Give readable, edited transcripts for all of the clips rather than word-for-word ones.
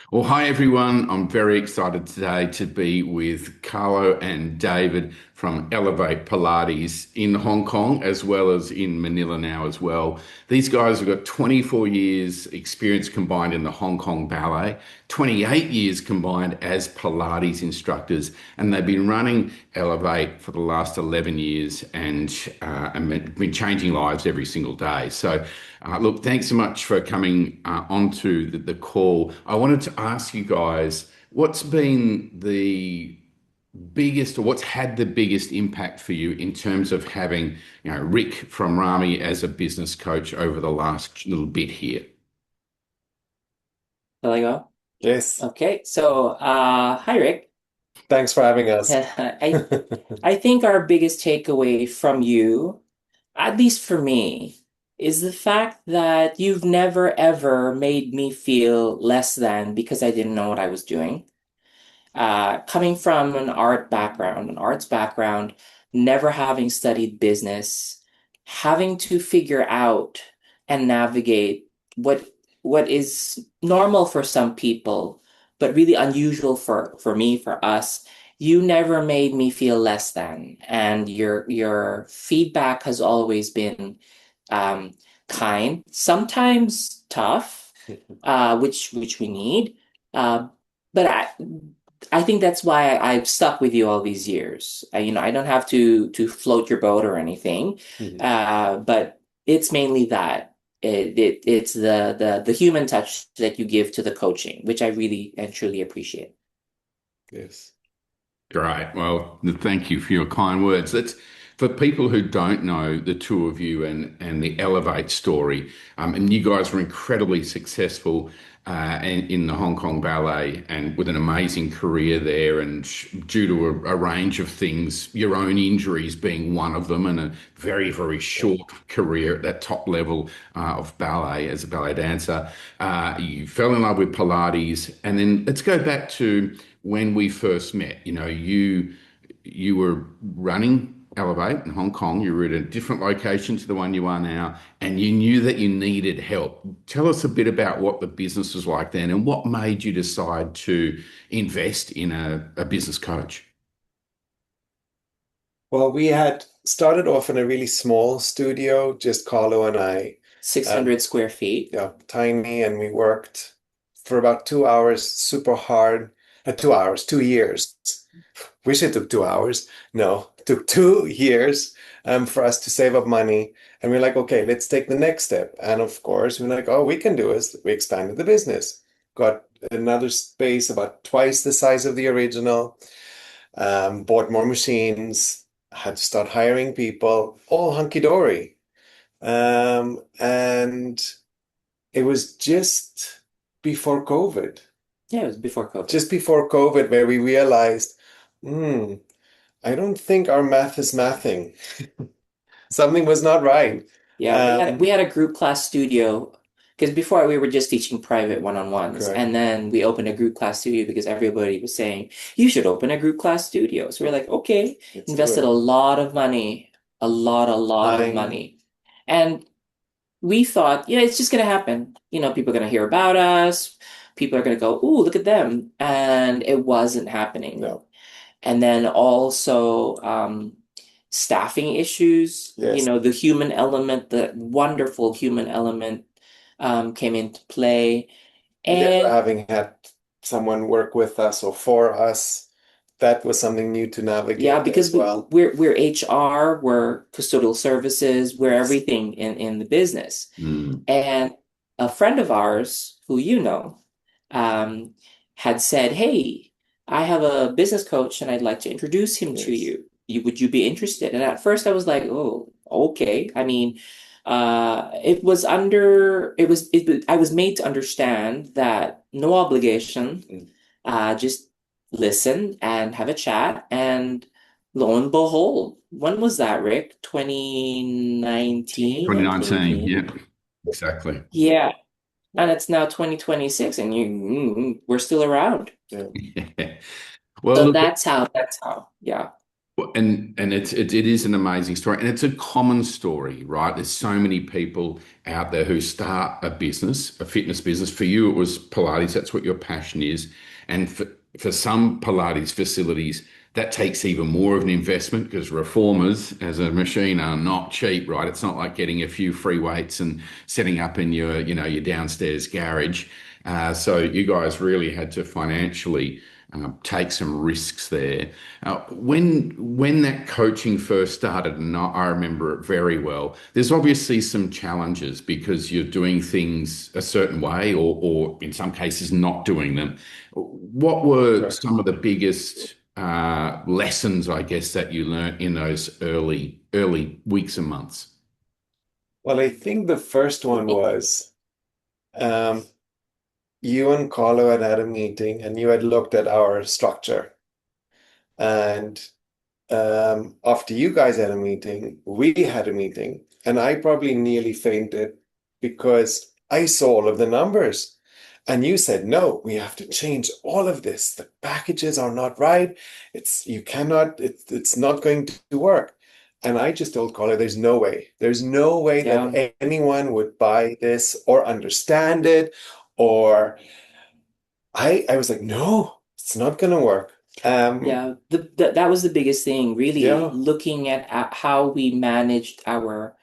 Well, hi everyone. I'm very excited today to be with Carlo and David from Elevate Pilates in Hong Kong as well as in Manila now as well. These guys have got 24 years experience combined in the Hong Kong Ballet, 28 years combined as Pilates instructors, and they've been running Elevate for the last 11 years and been changing lives every single day. Look, thanks so much for coming onto the call. I wanted to ask you guys, what's been the biggest or what's had the biggest impact for you in terms of having, Rick from Rami as a business coach over the last little bit here? Shall I go? Yes, Okay, so hi Rick. thanks for having us. I think our biggest takeaway from you, at least for me, is the fact that you've never ever made me feel less than because I didn't know what I was doing. Coming from an arts background, never having studied business, having to figure out and navigate what what is normal for some people, but really unusual for me, for us. You never made me feel less than, and your feedback has always been um, kind, sometimes tough, which we need. Uh, but I think that's why I've stuck with you all these years. I don't have to float your boat or anything, Mhm. but it's mainly that it's the human touch that you give to the coaching, which I really and truly appreciate. Yes. Great. Well, thank you for your kind words. That's for people who don't know the two of you and the Elevate story. And you guys were incredibly successful in the Hong Kong Ballet and with an amazing career there. And due to a range of things, your own injuries being one of them, and a very, very Yeah. short career at that top level of ballet as a ballet dancer, you fell in love with Pilates. And then let's go back to when we first met. You were running Elevate in Hong Kong. You were at a different location to the one you are now, and you knew that you needed help. Tell us a bit about what the business was like then, and what made you decide to invest in a business coach. Well, we had started off in a really small studio, just Carlo and I. Um, 600 square feet. yeah, tiny, and we worked for about 2 hours, super hard. 2 hours, 2 years. Wish it took 2 hours. No, it took 2 years for us to save up money. And we're like, okay, let's take the next step. And of course, we're like, oh, we can do this. We expanded the business, got another space about twice the size of the original, bought more machines, had to start hiring people, all hunky-dory. And it was just before COVID, Yeah, it was before COVID. just before COVID, where we realized, hmm, I don't think our math is mathing. Something was not right. Yeah, we Um, had a group class studio because before we were just teaching private one-on-ones, correct. and then we opened a group class studio because everybody was saying you should open a group class studio. So we're like, okay, Let's do invested a it. lot of money, a lot of Time. money, and we thought, yeah, it's just gonna happen. People are gonna hear about us. People are gonna go, ooh, look at them, and it wasn't happening. No. And then also staffing issues, Yes. the human element, the wonderful human element came into play. Never And having had someone work with us or for us, that was something new to yeah, navigate because as well. we're HR, we're custodial services, we're Yes. everything in the business. Mm. And a friend of ours who um, had said, "Hey, I have a business coach and I'd like to introduce him to Yes. you. Would you be interested?" And at first I was like, "Oh, okay." I mean, I was made to understand that no obligation, Mm. just listen and have a chat. And lo and behold, when was that, Rick? 2019, I 2019. think. Yeah, exactly. Yeah. And it's now 2026 and we're still around. Yeah. Yeah. Well, So look, that's how, yeah. And it is an amazing story, and it's a common story, right? There's so many people out there who start a business, a fitness business. For you, it was Pilates. That's what your passion is, and for some Pilates facilities, that takes even more of an investment because reformers as a machine are not cheap, right? It's not like getting a few free weights and setting up in your, your downstairs garage. So you guys really had to financially take some risks there. When that coaching first started, and I remember it very well, there's obviously some challenges because you're doing things a certain way, or in some cases not doing them. What were Sure. some of the biggest lessons, I guess, that you learned in those early weeks and months? Well, I think the first one was um, you and Carlo had a meeting and you had looked at our structure. And after you guys had a meeting, we had a meeting, and I probably nearly fainted because I saw all of the numbers. And you said, no, we have to change all of this. The packages are not right. You cannot, it's not going to work. And I just told Carla, there's no way. There's no way Yeah. that anyone would buy this or understand it. Or I was like, no, it's not going to work. Yeah, that was the biggest thing, really, Yeah, looking at how we managed our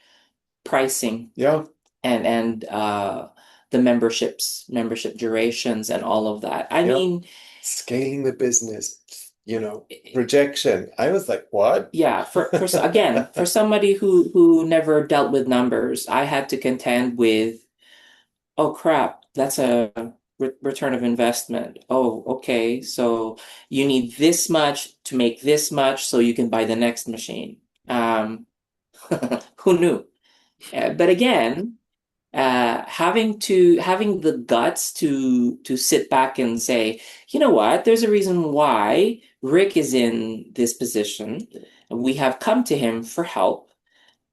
pricing yeah. and the membership durations and all of that. I Yep. mean, Scaling the business, projection. I was like, what? yeah, again, for somebody who never dealt with numbers, I had to contend with, oh crap, that's a return of investment. Oh, okay, so you need this much to make this much so you can buy the next machine. Um, who knew? But again, having the guts to sit back and say, you know what, there's a reason why Rick is in this position. We have come to him for help,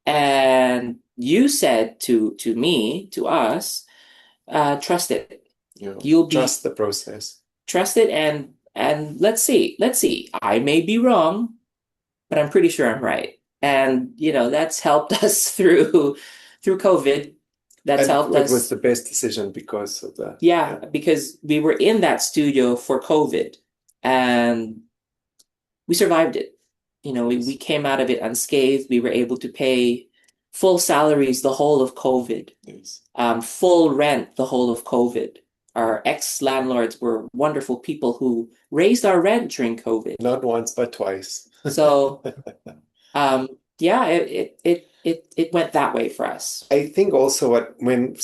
and you said to me, to us, trust it. You'll be Trust the process. trusted, and let's see. I may be wrong, but I'm pretty sure I'm right. And that's helped us through COVID. That's And helped it was us. the best decision because of that. Yeah, Yeah. because we were in that studio for COVID and we survived it. We came out of it unscathed. We were able to pay full salaries the whole of COVID, Yes. full rent the whole of COVID. Our ex-landlords were wonderful people who raised our rent during COVID. Not once, but twice. So, yeah, it went that way for us. I think also when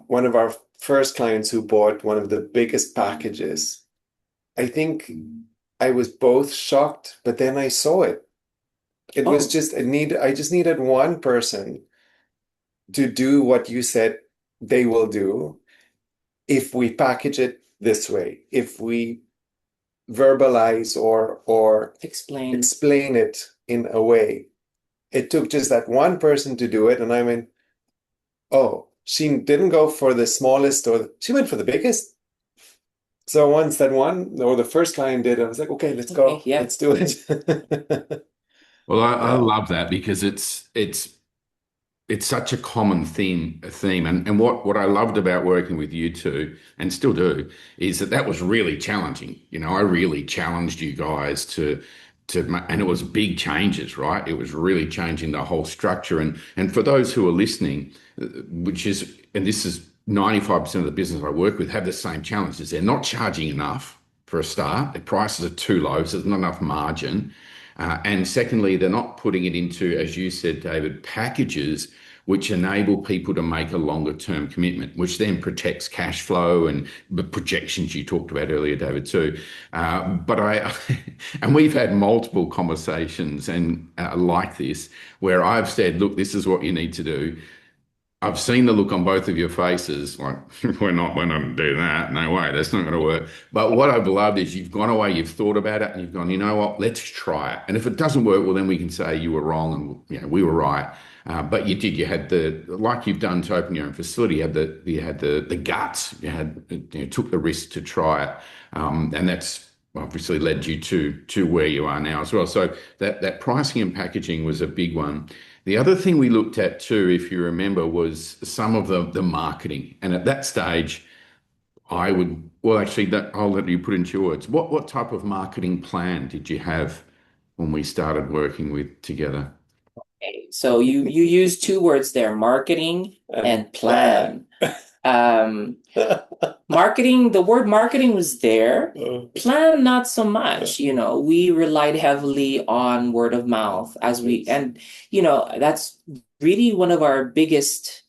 one of our first clients who bought one of the biggest packages, I think I was both shocked, but then I saw it. It was Oh, just I just needed one person to do what you said they will do if we package it this way, if we verbalize or explain. explain it in a way. It took just that one person to do it, and I went, oh, she didn't go for the smallest she went for the biggest. So once that one or the first client did, I was like, okay, let's Okay, go, yeah. let's do it. Well, I Yeah. love that because it's such a common theme, and what I loved about working with you two and still do is that was really challenging. I really challenged you guys and it was big changes, right? It was really changing the whole structure. And for those who are listening, and this is 95% of the business I work with have the same challenges. They're not charging enough for a start. The prices are too low, so there's not enough margin. And secondly, they're not putting it into, as you said, David, packages which enable people to make a longer term commitment, which then protects cash flow and the projections you talked about earlier, David, too. But and we've had multiple conversations and like this, where I've said, look, this is what you need to do. I've seen the look on both of your faces, like, we're not going to do that. No way, that's not going to work. But what I've loved is you've gone away, you've thought about it, and you've gone, you know what, let's try it. And if it doesn't work, well, then we can say you were wrong and we were right. But you had like you've done to open your own facility, you had the guts, took the risk to try it. And obviously led you to where you are now as well. So that pricing and packaging was a big one. The other thing we looked at too, if you remember, was some of the marketing. And at that stage, I would, well, actually, that I'll let you put into your words. What type of marketing plan did you have when we started working with together? Okay, so you use two words there, marketing And and plan. plan. Um, Marketing, the word marketing was there. Plan, not so much. We relied heavily on word of mouth and that's really one of our biggest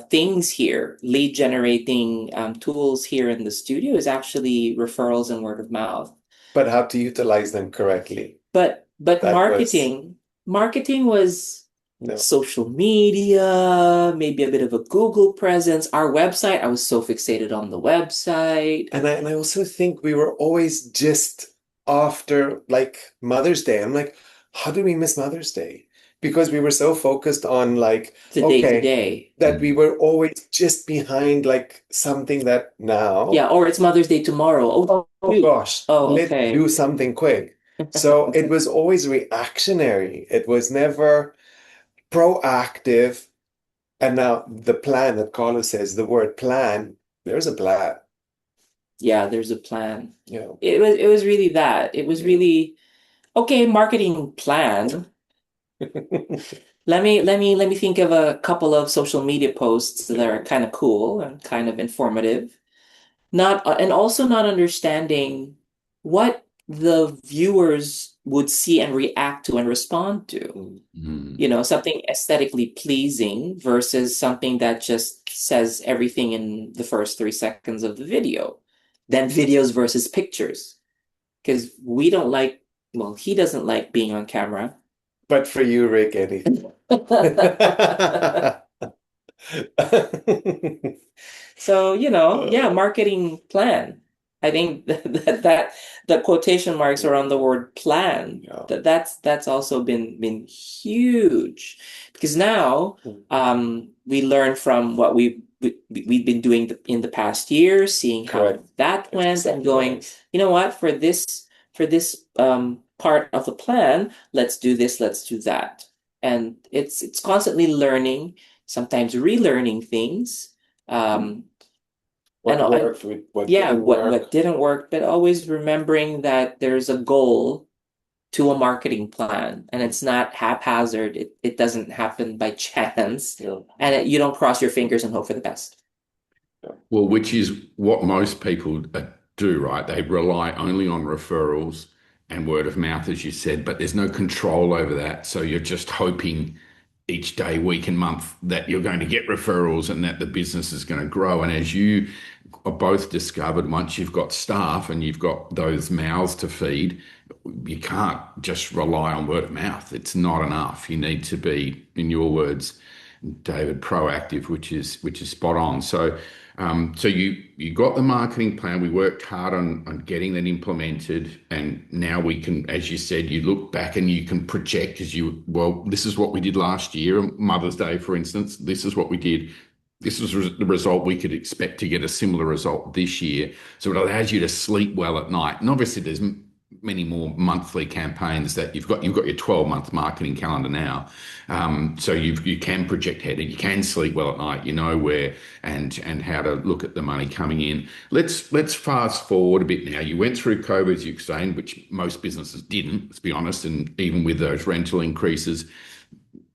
things here. Lead generating tools here in the studio is actually referrals and word of mouth. But how to utilize them correctly. But That was marketing was no. social media, maybe a bit of a Google presence. Our website, I was so fixated on the website. And I also think we were always just after like Mother's Day. I'm like, how do we miss Mother's Day? Because we were so focused on like, The day to okay, day. that we were always just behind like something that now, Yeah, or it's Mother's Day tomorrow. oh Shoot. gosh, Oh, let's okay. do something quick. So it was always reactionary. It was never proactive. And now the plan that Carlos says, the word plan, there's a plan. Yeah, there's a plan. You know, It was really that. It was yeah. really okay, marketing plan. Let me think of a couple of social media posts that are kind of cool and kind of informative. Not and also not understanding what the viewers would see and react to and respond to. Mm. Something aesthetically pleasing versus something that just says everything in the first 3 seconds of the video. Then videos versus pictures. Because we don't like, well, he doesn't like being on camera. But for you, Rick, anything. So, yeah, marketing plan. I think that the quotation marks around the word plan, Yeah. that's also been huge because now we learn from what we've been doing in the past year, seeing how Correct. that That's went and exactly going, right. you know what, for this part of the plan, let's do this, let's do that. And it's constantly learning, sometimes relearning things. Um, What and worked, what yeah, didn't what work. didn't work, but always remembering that there's a goal to a marketing plan and it's not haphazard. It doesn't happen by chance. Yeah. And you don't cross your fingers and hope for the best. Yeah. Well, which is what most people do, right? They rely only on referrals and word of mouth, as you said, but there's no control over that. So you're just hoping each day, week, and month that you're going to get referrals and that the business is going to grow. And as you are both discovered, once you've got staff and you've got those mouths to feed, you can't just rely on word of mouth. It's not enough. You need to be, in your words, David, proactive, which is spot on. So you got the marketing plan. We worked hard on getting that implemented, and now we can, as you said, you look back and you can project well, this is what we did last year, Mother's Day, for instance. This is what we did. This was the result we could expect to get a similar result this year. So it allows you to sleep well at night. And obviously, there's many more monthly campaigns that you've got your 12-month marketing calendar now. So you can project ahead and you can sleep well at night. You know where and how to look at the money coming in. Let's fast forward a bit now. You went through COVID, as you were saying, which most businesses didn't, let's be honest, and even with those rental increases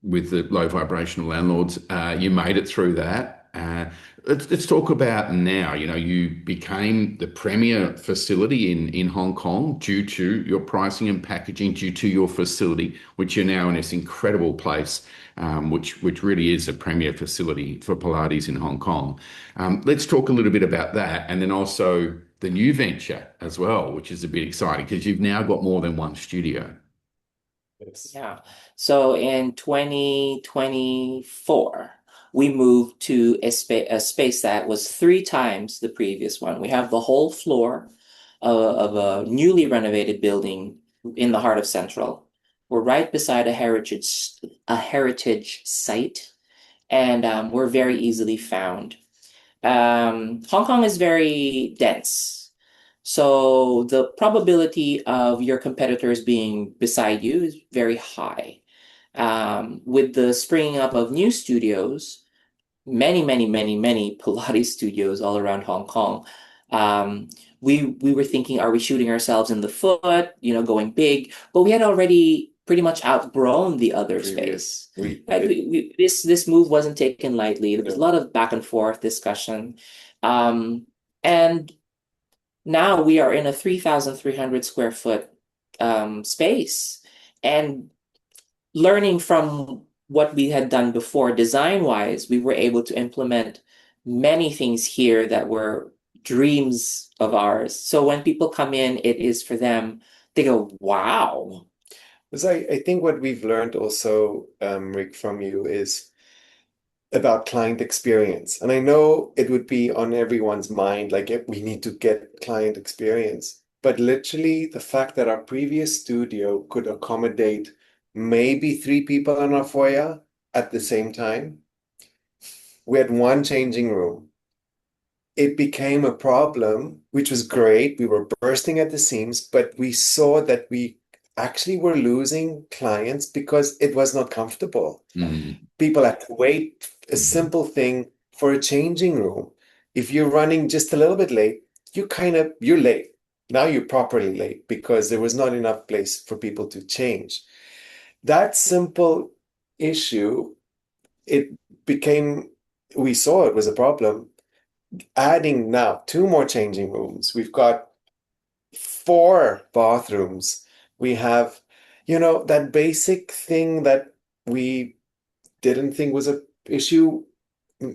with the low vibrational landlords, you made it through that. Let's talk about now. You became the premier facility in Hong Kong due to your pricing and packaging, due to your facility, which you're now in this incredible place, which really is a premier facility for Pilates in Hong Kong. Let's talk a little bit about that, and then also the new venture as well, which is a bit exciting because you've now got more than one studio. Yes. Yeah. So in 2024, we moved to a space that was 3 times the previous one. We have the whole floor of a newly renovated building in the heart of Central. We're right beside a heritage site, and we're very easily found. Hong Kong is very dense. So the probability of your competitors being beside you is very high. With the springing up of new studios, many Pilates studios all around Hong Kong. Um, we were thinking, are we shooting ourselves in the foot, going big? But we had already pretty much outgrown the other Previous. space. Right? This move wasn't taken lightly. There was a lot of back and forth discussion. And now we are in a 3,300 square foot space. And learning from what we had done before, design wise, we were able to implement many things here that were dreams of ours. So when people come in, it is for them, they go, wow. So I think what we've learned also, Rick, from you is about client experience. And I know it would be on everyone's mind, like we need to get client experience. But literally, the fact that our previous studio could accommodate maybe 3 people in our foyer at the same time, we had one changing room. It became a problem, which was great. We were bursting at the seams, but we saw that we actually were losing clients because it was not comfortable. Mm. People had to wait a simple thing for a changing room. If you're running just a little bit late, you're late. Now you're properly late because there was not enough place for people to change. That simple issue, it became, we saw it was a problem. Adding now 2 more changing rooms. We've got 4 bathrooms. We have, that basic thing that we didn't think was a issue,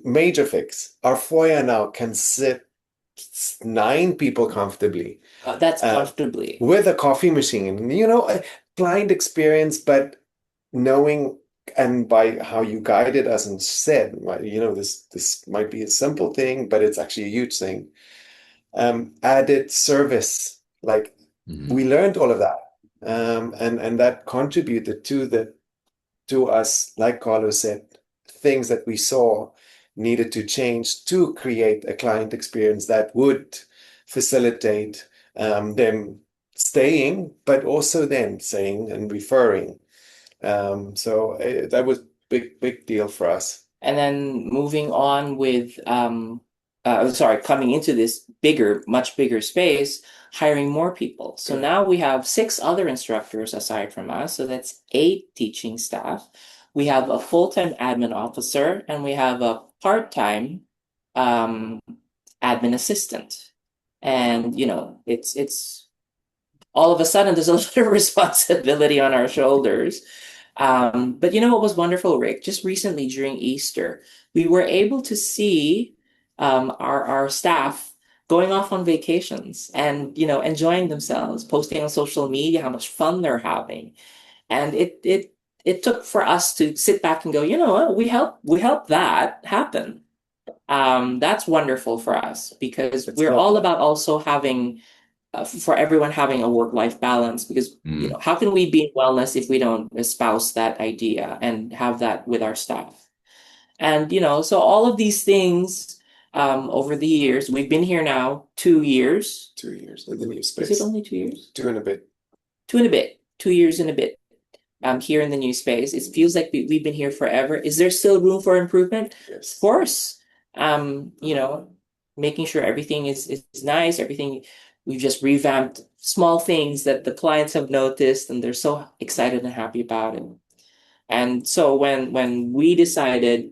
major fix. Our foyer now can sit 9 people comfortably, That's comfortably. with a coffee machine. A client experience, but knowing and by how you guided us and said, well, this might be a simple thing, but it's actually a huge thing. Added service, like we learned all of that, and that contributed to us, like Carlos said, things that we saw needed to change to create a client experience that would facilitate them staying, but also then saying and referring. So that was big deal for us. And then moving on with, sorry, coming into this much bigger space, hiring more people. So Good. now we have 6 other instructors aside from us. So that's 8 teaching staff. We have a full-time admin officer and we have a part-time um, admin assistant. And, it's all of a sudden there's a lot of responsibility on our shoulders. But you know what was wonderful, Rick? Just recently during Easter, we were able to see our staff going off on vacations and enjoying themselves, posting on social media how much fun they're having, and it took for us to sit back and go, you know what, we helped that happen. That's wonderful for us because It's we're not all about also having for everyone having a work-life balance because how can we be in wellness if we don't espouse that idea and have that with our staff? And so all of these things over the years, we've been here now 2 years. 2 years in the new Is space. it only 2 years? 2 and a bit. 2 and a bit. 2 years and a bit. Here in the new space. It feels like we've been here forever. Is there still room for improvement? Yes. Of course. Making sure everything is nice, everything we've just revamped small things that the clients have noticed and they're so excited and happy about it. And so when we decided,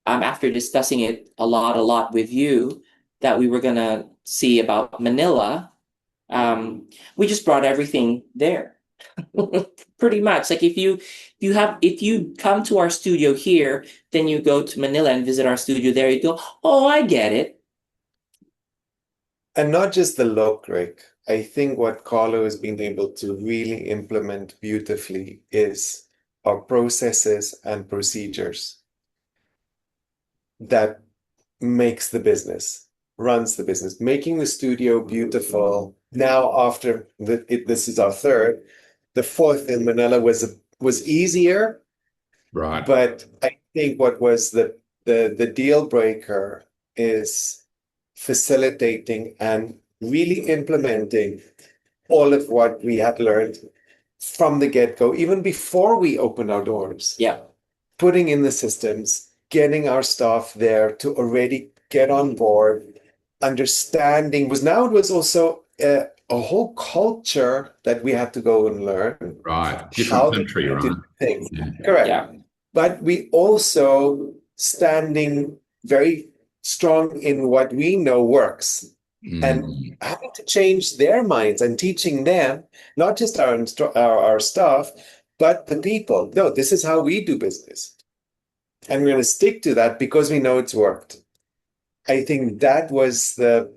after discussing it a lot with you, that we were gonna see about Manila, we just brought everything there. Pretty much. Like if you come to our studio here, then you go to Manila and visit our studio there, you go, oh, I get it. And not just the look, Rick. I think what Carlo has been able to really implement beautifully is our processes and procedures that makes the business, runs the business, making the studio beautiful. Now, after this is our third, the fourth in Manila was easier, Right. but I think what was the deal breaker is facilitating and really implementing all of what we had learned from the get-go, even before we opened our doors, Yeah. putting in the systems, getting our staff there to already get on board, understanding was now it was also a whole culture that we had to go and learn Right. how Different they country, need to right? do things. Yeah. Correct. Yeah. But we also standing very strong in what we know works and Mm. having to change their minds and teaching them, not just our staff, but the people. No, this is how we do business. And we're going to stick to that because we know it's worked. I think that was and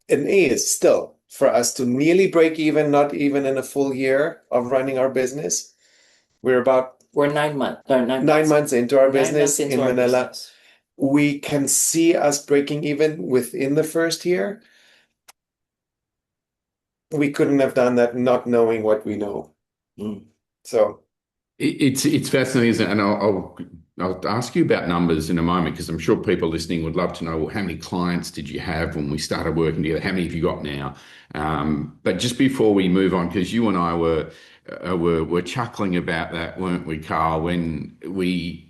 is still for us to nearly break even, not even in a full year of running our business. We're about We're 9 months or 9 months into our 9 months business into in our Manila. business. We can see us breaking even within the first year. We couldn't have done that not knowing what we know. Mm. So, It's fascinating, isn't it? And I'll ask you about numbers in a moment because I'm sure people listening would love to know, well, how many clients did you have when we started working together? How many have you got now? But just before we move on, because you and I were chuckling about that, weren't we, Carl? When we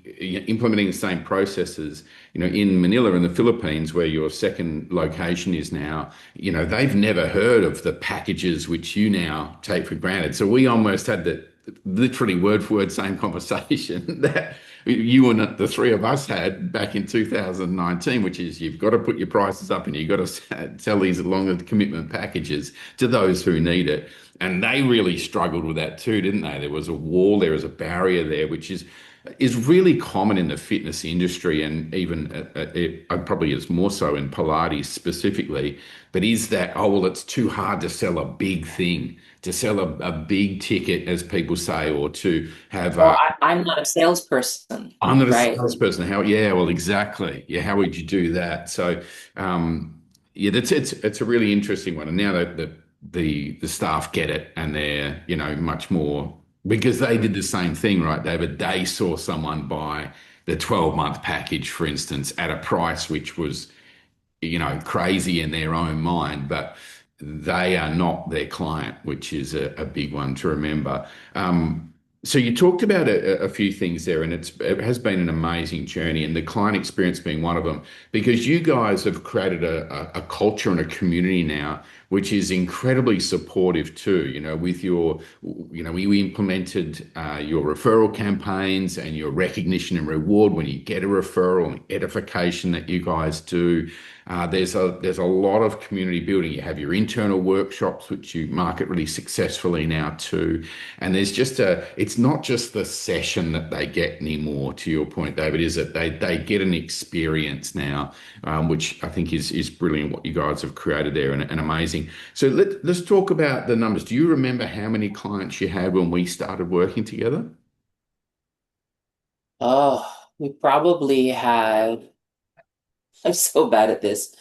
implementing the same processes, in Manila in the Philippines, where your second location is now, they've never heard of the packages which you now take for granted. So we almost had the literally word for word same conversation that you and the three of us had back in 2019, which is you've got to put your prices up and you've got to sell these longer commitment packages to those who need it. And they really struggled with that too, didn't they? There was a wall, there was a barrier there, which is really common in the fitness industry, and even it probably is more so in Pilates specifically. But is that, oh, well, it's too hard to sell a big thing, to sell a big ticket, as people say, or to have Or a, I'm not a salesperson, I'm not a right? salesperson. How? Yeah, well, exactly. Yeah, how would you do that? So, um, yeah, it's a really interesting one. And now that the staff get it, and they're much more because they did the same thing, right, David? They saw someone buy the 12-month package, for instance, at a price which was crazy in their own mind, but they are not their client, which is a big one to remember. So you talked about a few things there, and it has been an amazing journey, and the client experience being one of them, because you guys have created a culture and a community now, which is incredibly supportive too. With we implemented your referral campaigns and your recognition and reward when you get a referral and edification that you guys do. There's a lot of community building. You have your internal workshops, which you market really successfully now too. And it's not just the session that they get anymore, to your point, David, is that they get an experience now, which I think is brilliant what you guys have created there, and amazing. So let's talk about the numbers. Do you remember how many clients you had when we started working together? Oh, we probably had, I'm so bad at this.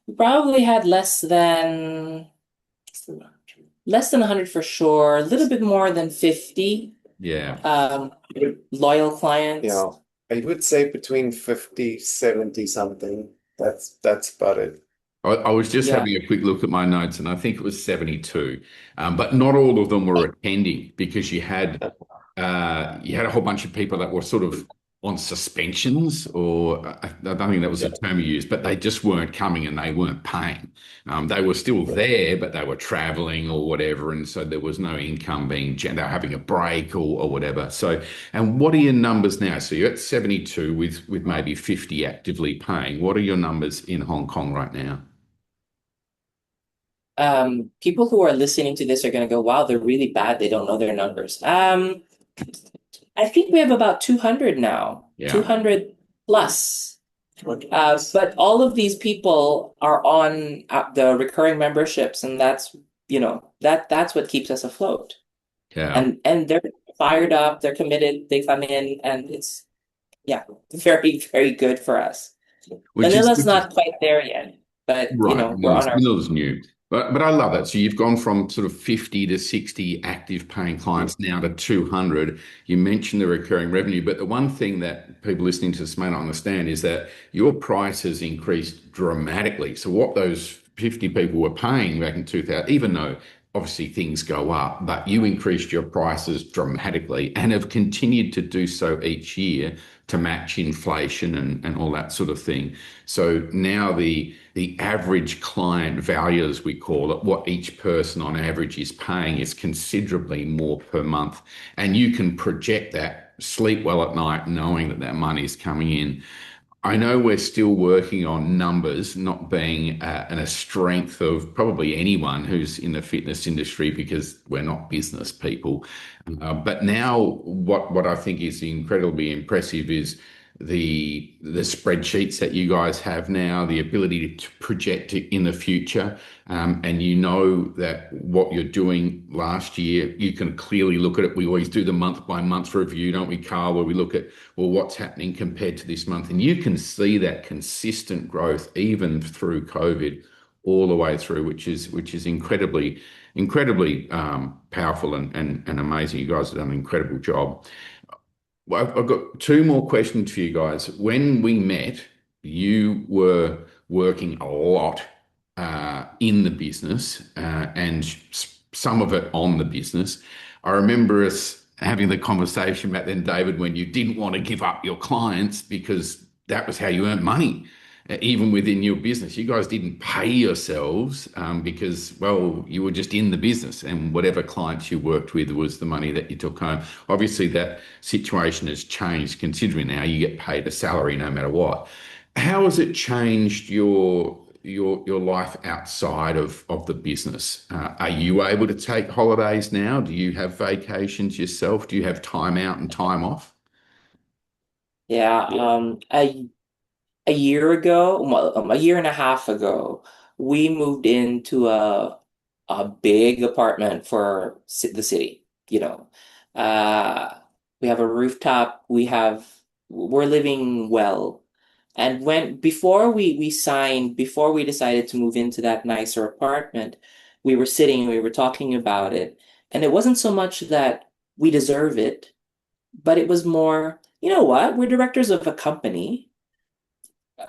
We probably had less than 100 for sure, a little bit more than 50 Yeah. um, loyal clients. I would say between 50, 70 something. That's about it. I was just Yeah. having a quick look at my notes, and I think it was 72. But not all of them were attending because you had a whole bunch of people that were sort of on suspensions, or I don't think that was Yeah. the term you used, but they just weren't coming and they weren't paying. They were still there, but they were traveling or whatever, and so there was no income they were having a break or whatever. So, and what are your numbers now? So you're at 72 with maybe 50 actively paying. What are your numbers in Hong Kong right now? People who are listening to this are going to go, wow, they're really bad. They don't know their numbers. I think we have about 200 now, Yeah. 200 plus. But all of these people are on the recurring memberships, and that's what keeps us afloat. Yeah. And they're fired up, they're committed, they come in, and it's yeah, very, very good for us. Which is Manila's which is not quite there yet, but right. we're No, on our Spindle's new. But I love that. So you've gone from sort of 50 to 60 active paying clients now to 200. You mentioned the recurring revenue, but the one thing that people listening to this may not understand is that your price has increased dramatically. So what those 50 people were paying back in 2000, even though obviously things go up, but you increased your prices dramatically and have continued to do so each year to match inflation and all that sort of thing. So now the average client value, as we call it, what each person on average is paying is considerably more per month. And you can project that, sleep well at night, knowing that that money is coming in. I know we're still working on numbers not being a strength of probably anyone who's in the fitness industry because we're not business people. But now, what I think is incredibly impressive is the spreadsheets that you guys have now, the ability to project it in the future, and you know that what you're doing last year, you can clearly look at it. We always do the month by month review, don't we, Carl, where we look at, well, what's happening compared to this month, and you can see that consistent growth even through COVID all the way through, which is incredibly powerful and amazing. You guys have done an incredible job. Well, I've got two more questions for you guys. When we met, you were working a lot in the business and some of it on the business. I remember us having the conversation back then, David, when you didn't want to give up your clients because that was how you earned money. Even within your business, you guys didn't pay yourselves because, well, you were just in the business, and whatever clients you worked with was the money that you took home. Obviously, that situation has changed considering now you get paid a salary no matter what. How has it changed your life outside of the business? Are you able to take holidays now? Do you have vacations yourself? Do you have time out and time off? Yeah, a year ago, well, a year and a half ago, we moved into a big apartment for the city. Uh, we have a rooftop. We're living well. And before we decided to move into that nicer apartment, we were talking about it, and it wasn't so much that we deserve it, but it was more, you know what? We're directors of a company.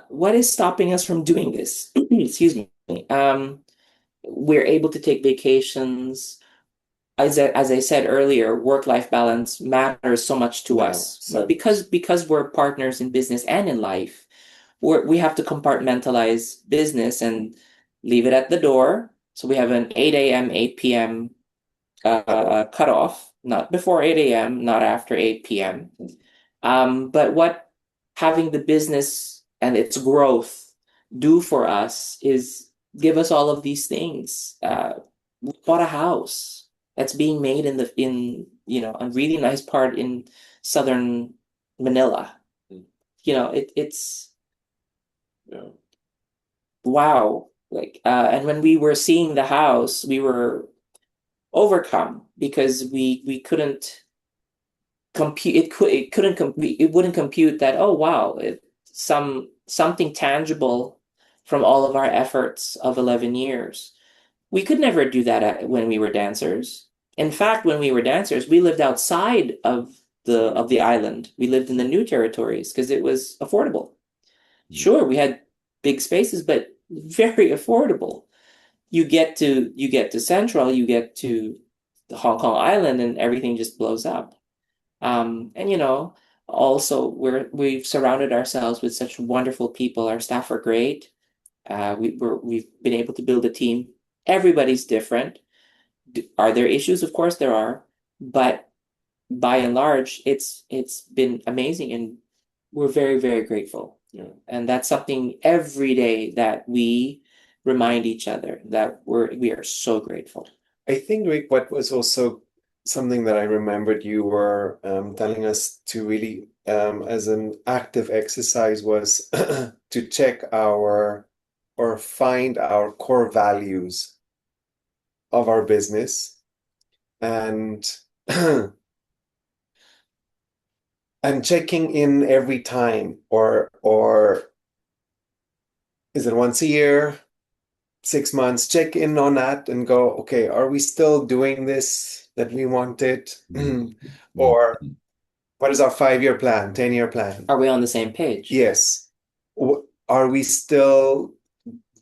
What is stopping us from doing this? Excuse me. We're able to take vacations. As I said earlier, work-life balance matters so much to Yeah. us. So because we're partners in business and in life, we have to compartmentalize business and leave it at the door. So we have an 8 a.m., 8 p.m. Cutoff, not before 8 a.m., not after 8 p.m. But what having the business and its growth do for us is give us all of these things. We bought a house that's being made in a really nice part in southern Manila. It's Yeah. wow. And when we were seeing the house, we were overcome because we couldn't compute it couldn't compute it wouldn't compute that, oh wow, something tangible from all of our efforts of 11 years. We could never do that when we were dancers. In fact, when we were dancers, we lived outside of the island. We lived in the new territories because it was affordable. Sure, we had big spaces, but very affordable. You get to Central, you get to the Hong Kong Island, and everything just blows up. And also we've surrounded ourselves with such wonderful people. Our staff are great. We've been able to build a team. Everybody's different. Are there issues? Of course there are, but by and large, it's been amazing, and we're very, very grateful. Yeah. And that's something every day that we remind each other that we are so grateful. I think, Rick, what was also something that I remembered you were telling us to really, as an active exercise, was to check or find our core values of our business and and checking in every time, or is it once a year, 6 months, check in on that and go, okay, are we still doing this that we wanted? Or what is our 5-year plan, 10-year plan? Are we on the same page? Yes. Are we still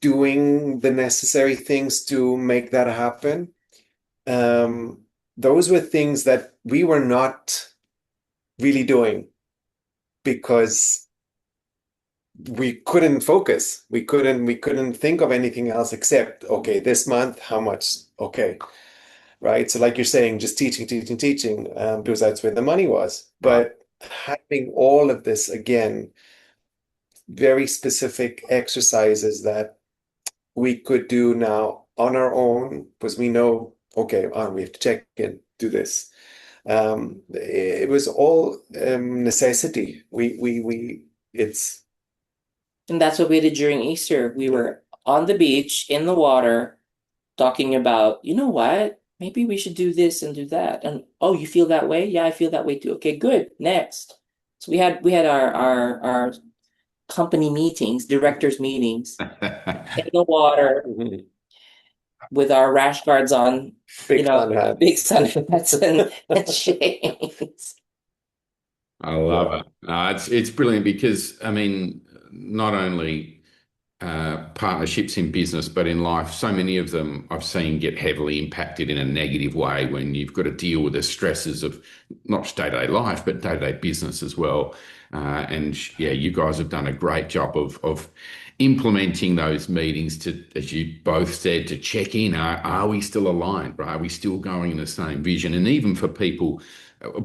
doing the necessary things to make that happen. Those were things that we were not really doing because we couldn't focus. We couldn't think of anything else except, okay, this month, how much? Okay, right? So like you're saying, just teaching, teaching, teaching, because that's where the money was. Right. But having all of this again, very specific exercises that we could do now on our own, because we know, okay, we have to check in, do this. It was all necessity. It's And that's what we did during Easter. We were on the beach in the water talking about, you know what? Maybe we should do this and do that. And oh, you feel that way? Yeah, I feel that way too. Okay, good. Next. So we had our company meetings, directors meetings in the water with our rash guards on, big sun big hats. sun hats and shades. I love Yeah. it. It's brilliant because I mean, not only partnerships in business, but in life, so many of them I've seen get heavily impacted in a negative way when you've got to deal with the stresses of not just day-to-day life, but day-to-day business as well. And yeah, you guys have done a great job of implementing those meetings to, as you both said, to check in. Are we still aligned? Right? Are we still going in the same vision? And even for people,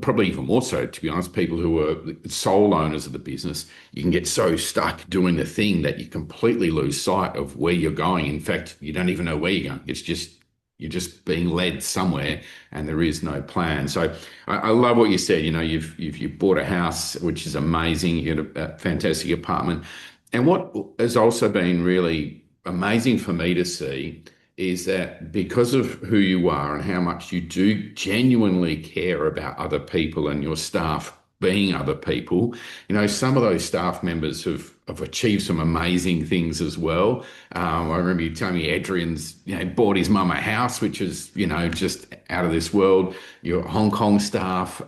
probably even more so, to be honest, people who are sole owners of the business, you can get so stuck doing the thing that you completely lose sight of where you're going. In fact, you don't even know where you're going. It's just you're just being led somewhere, and there is no plan. So I love what you said. You know, you've bought a house, which is amazing. You had a fantastic apartment, and what has also been really amazing for me to see is that because of who you are and how much you do genuinely care about other people and your staff being other people, you know, some of those staff members have achieved some amazing things as well. I remember you telling me Adrian's, bought his mum a house, which is, just out of this world. Your Hong Kong staff,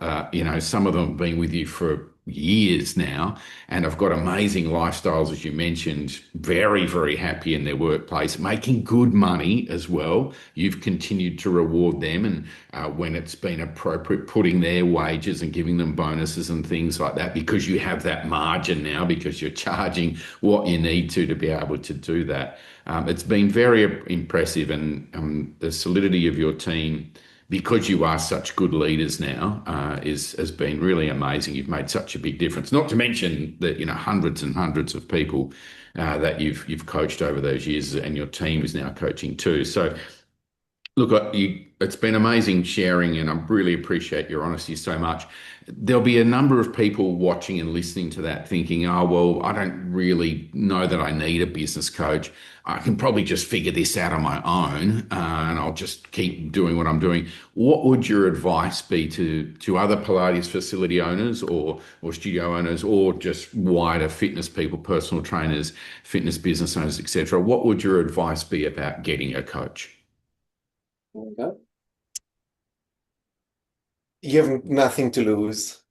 some of them have been with you for years now and have got amazing lifestyles, as you mentioned, very, very happy in their workplace, making good money as well. You've continued to reward them and when it's been appropriate, putting their wages and giving them bonuses and things like that because you have that margin now because you're charging what you need to be able to do that. It's been very impressive and the solidity of your team because you are such good leaders now, has been really amazing. You've made such a big difference. Not to mention that hundreds and hundreds of people that you've coached over those years, and your team is now coaching too. So look, it's been amazing sharing, and I really appreciate your honesty so much. There'll be a number of people watching and listening to that thinking, oh, well, I don't really know that I need a business coach. I can probably just figure this out on my own, and I'll just keep doing what I'm doing. What would your advice be to other Pilates facility owners or studio owners or just wider fitness people, personal trainers, fitness business owners, etc.? What would your advice be about getting a coach? You have nothing to lose.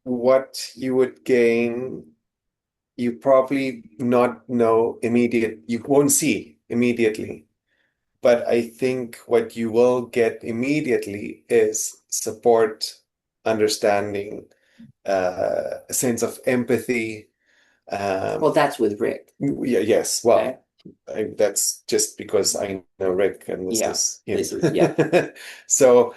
What you would gain, you probably not know immediate, you won't see immediately. But I think what you will get immediately is support, understanding, a sense of empathy. Well, that's with Rick. Yeah, yes. Okay. Well, that's just because I know Rick and this Yeah. is him. This is, yeah. So,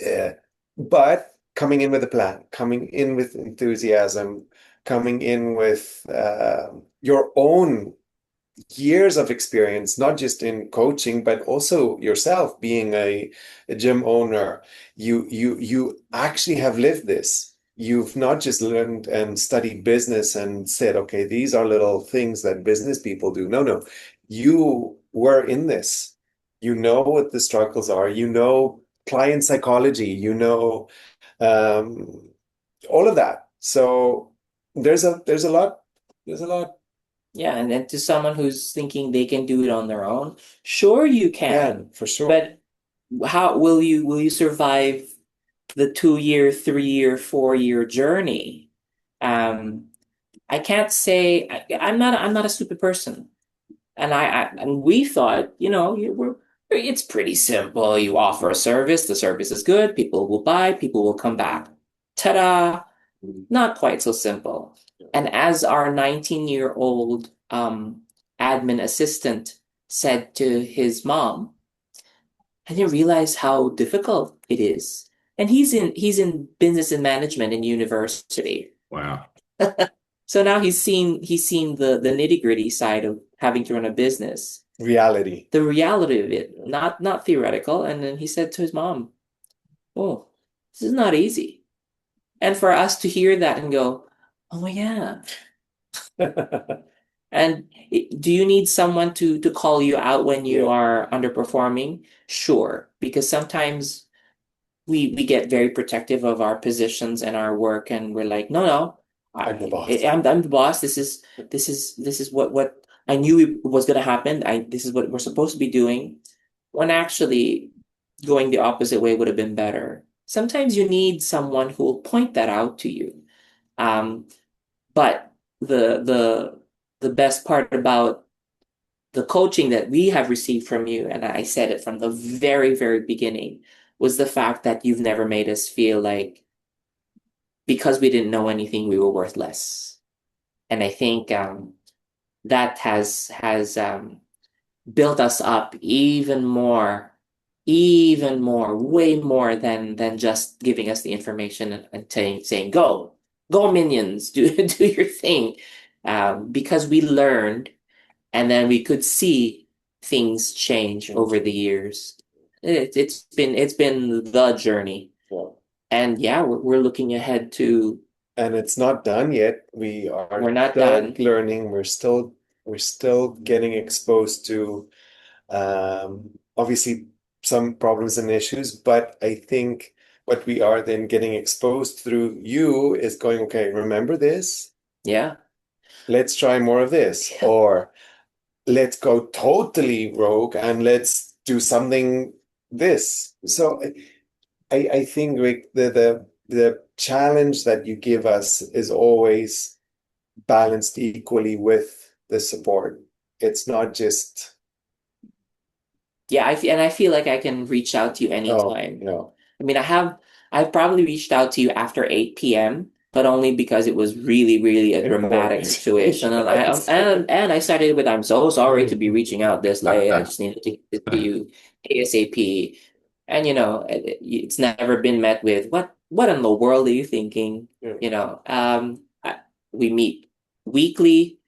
uh, but coming in with a plan, coming in with enthusiasm, coming in with your own years of experience, not just in coaching, but also yourself being a gym owner. You actually have lived this. You've not just learned and studied business and said, okay, these are little things that business people do. No, no. You were in this. You know what the struggles are. You know client psychology. You know um, all of that. So there's a lot Yeah, and then to someone who's thinking they can do it on their own, sure you can. for sure. But how will you survive the 2-year, 3-year, 4-year journey? Um, I can't say I'm not a stupid person. And we thought, it's pretty simple. You offer a service, the service is good, people will buy, people will come back. Ta-da! Not quite so simple. And as our 19-year-old admin assistant said to his mom, I didn't realize how difficult it is. And he's in business and management in university. Wow. So now he's seen the nitty-gritty side of having to run a business, Reality. the reality of it, not theoretical. And then he said to his mom, "Oh, this is not easy." And for us to hear that and go, "Oh yeah." And do you need someone to call you out when you Yeah, are underperforming? Sure, because sometimes we get very protective of our positions and our work, and we're like, no, no, I'm the boss. I'm the boss. This is what I knew was going to happen. This is what we're supposed to be doing. When actually going the opposite way would have been better. Sometimes you need someone who will point that out to you. Um, but the best part about the coaching that we have received from you, and I said it from the very, very beginning, was the fact that you've never made us feel like because we didn't know anything, we were worthless. And I think that has built us up even more, way more than just giving us the information and saying, go minions, do your thing. Because we learned and then we could see things change over the years. It's been the journey, Yeah. and yeah, we're looking ahead to. And it's not done yet. We are We're not still done. learning. We're still getting exposed to obviously some problems and issues, but I think what we are then getting exposed through you is going, okay, remember this? Yeah, Let's try more of this. Or let's go totally rogue and let's do something this. So I think, Rick, the challenge that you give us is always balanced equally with the support. It's not just, yeah. And I feel like I can reach out to you oh, anytime. no. I mean, I've probably reached out to you after 8 p.m., but only because it was really, really a dramatic Important. situation. And I Yes. and I started with, I'm so sorry to be reaching out this late. I just needed to get this to you ASAP. And it's never been met with what in the world are you thinking? Yeah. We meet weekly.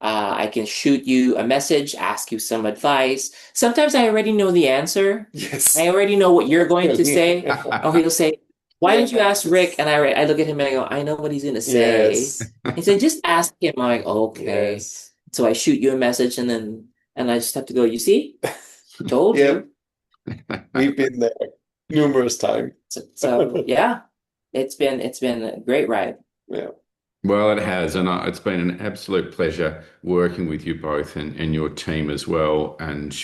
I can shoot you a message, ask you some advice. Sometimes I already know the answer. Yes. I already know what you're going to say. Or he'll say, "Why don't you ask Rick?" And I look at him and I go, "I know what he's going to say." Yes. He said, "Just ask him." I'm like, "Okay." Yes. So I shoot you a message and I just have to go, "You see? Told Yep. you." We've been there numerous times. So yeah, it's been a great ride. Yeah. Well, it has, and it's been an absolute pleasure working with you both and your team as well. And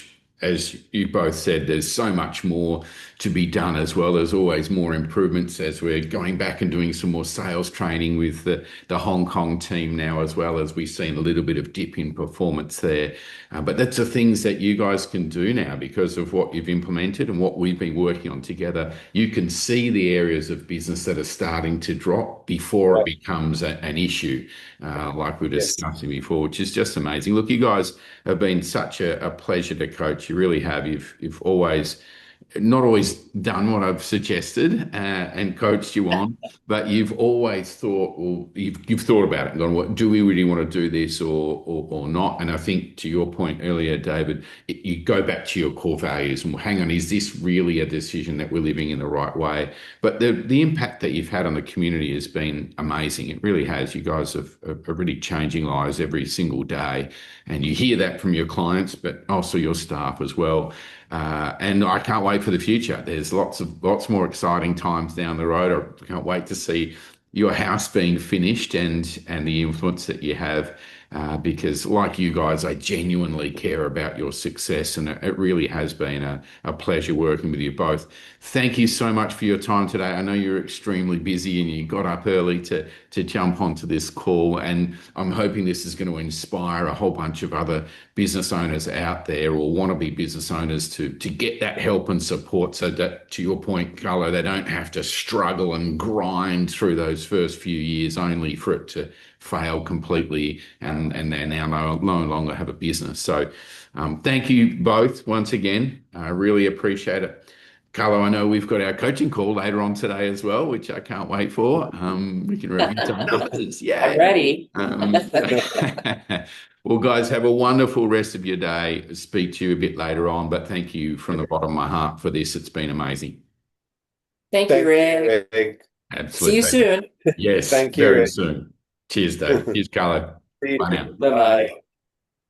as you both said, there's so much more to be done as well. There's always more improvements as we're going back and doing some more sales training with the Hong Kong team now, as well as we've seen a little bit of dip in performance there. But that's the things that you guys can do now because of what you've implemented and what we've been working on together. You can see the areas of business that are starting to drop before it Right. becomes an issue, like we were Yes. discussing before, which is just amazing. Look, you guys have been such a pleasure to coach. You really have. You've always not always done what I've suggested and coached you on, but you've always thought, well, you've thought about it and gone, what do we really want to do this or not? And I think to your point earlier, David, you go back to your core values and hang on, is this really a decision that we're living in the right way? But the impact that you've had on the community has been amazing. It really has. You guys are really changing lives every single day, and you hear that from your clients, but also your staff as well. And I can't wait for the future. There's lots more exciting times down the road. I can't wait to see your house being finished and the influence that you have because, like you guys, I genuinely care about your success, and it really has been a pleasure working with you both. Thank you so much for your time today. I know you're extremely busy and you got up early to jump onto this call, and I'm hoping this is going to inspire a whole bunch of other business owners out there or wannabe business owners to get that help and support, so that, to your point, Carlo, they don't have to struggle and grind through those first few years only for it to fail completely, and they now no longer have a business. So thank you both once again. I really appreciate it. Carlo, I know we've got our coaching call later on today as well, which I can't wait for. We can review some numbers. I'm Yeah. ready. Well, guys, have a wonderful rest of your day. Speak to you a bit later on, but thank you from the bottom of my heart for this. It's been amazing. Thank you, Thank Rick. you, Rick. See Absolute you pleasure. soon. Yes, Thank you, very Rick. soon. Cheers, Dave. Cheers, Carlo. See Bye you. now. Bye-bye. Bye.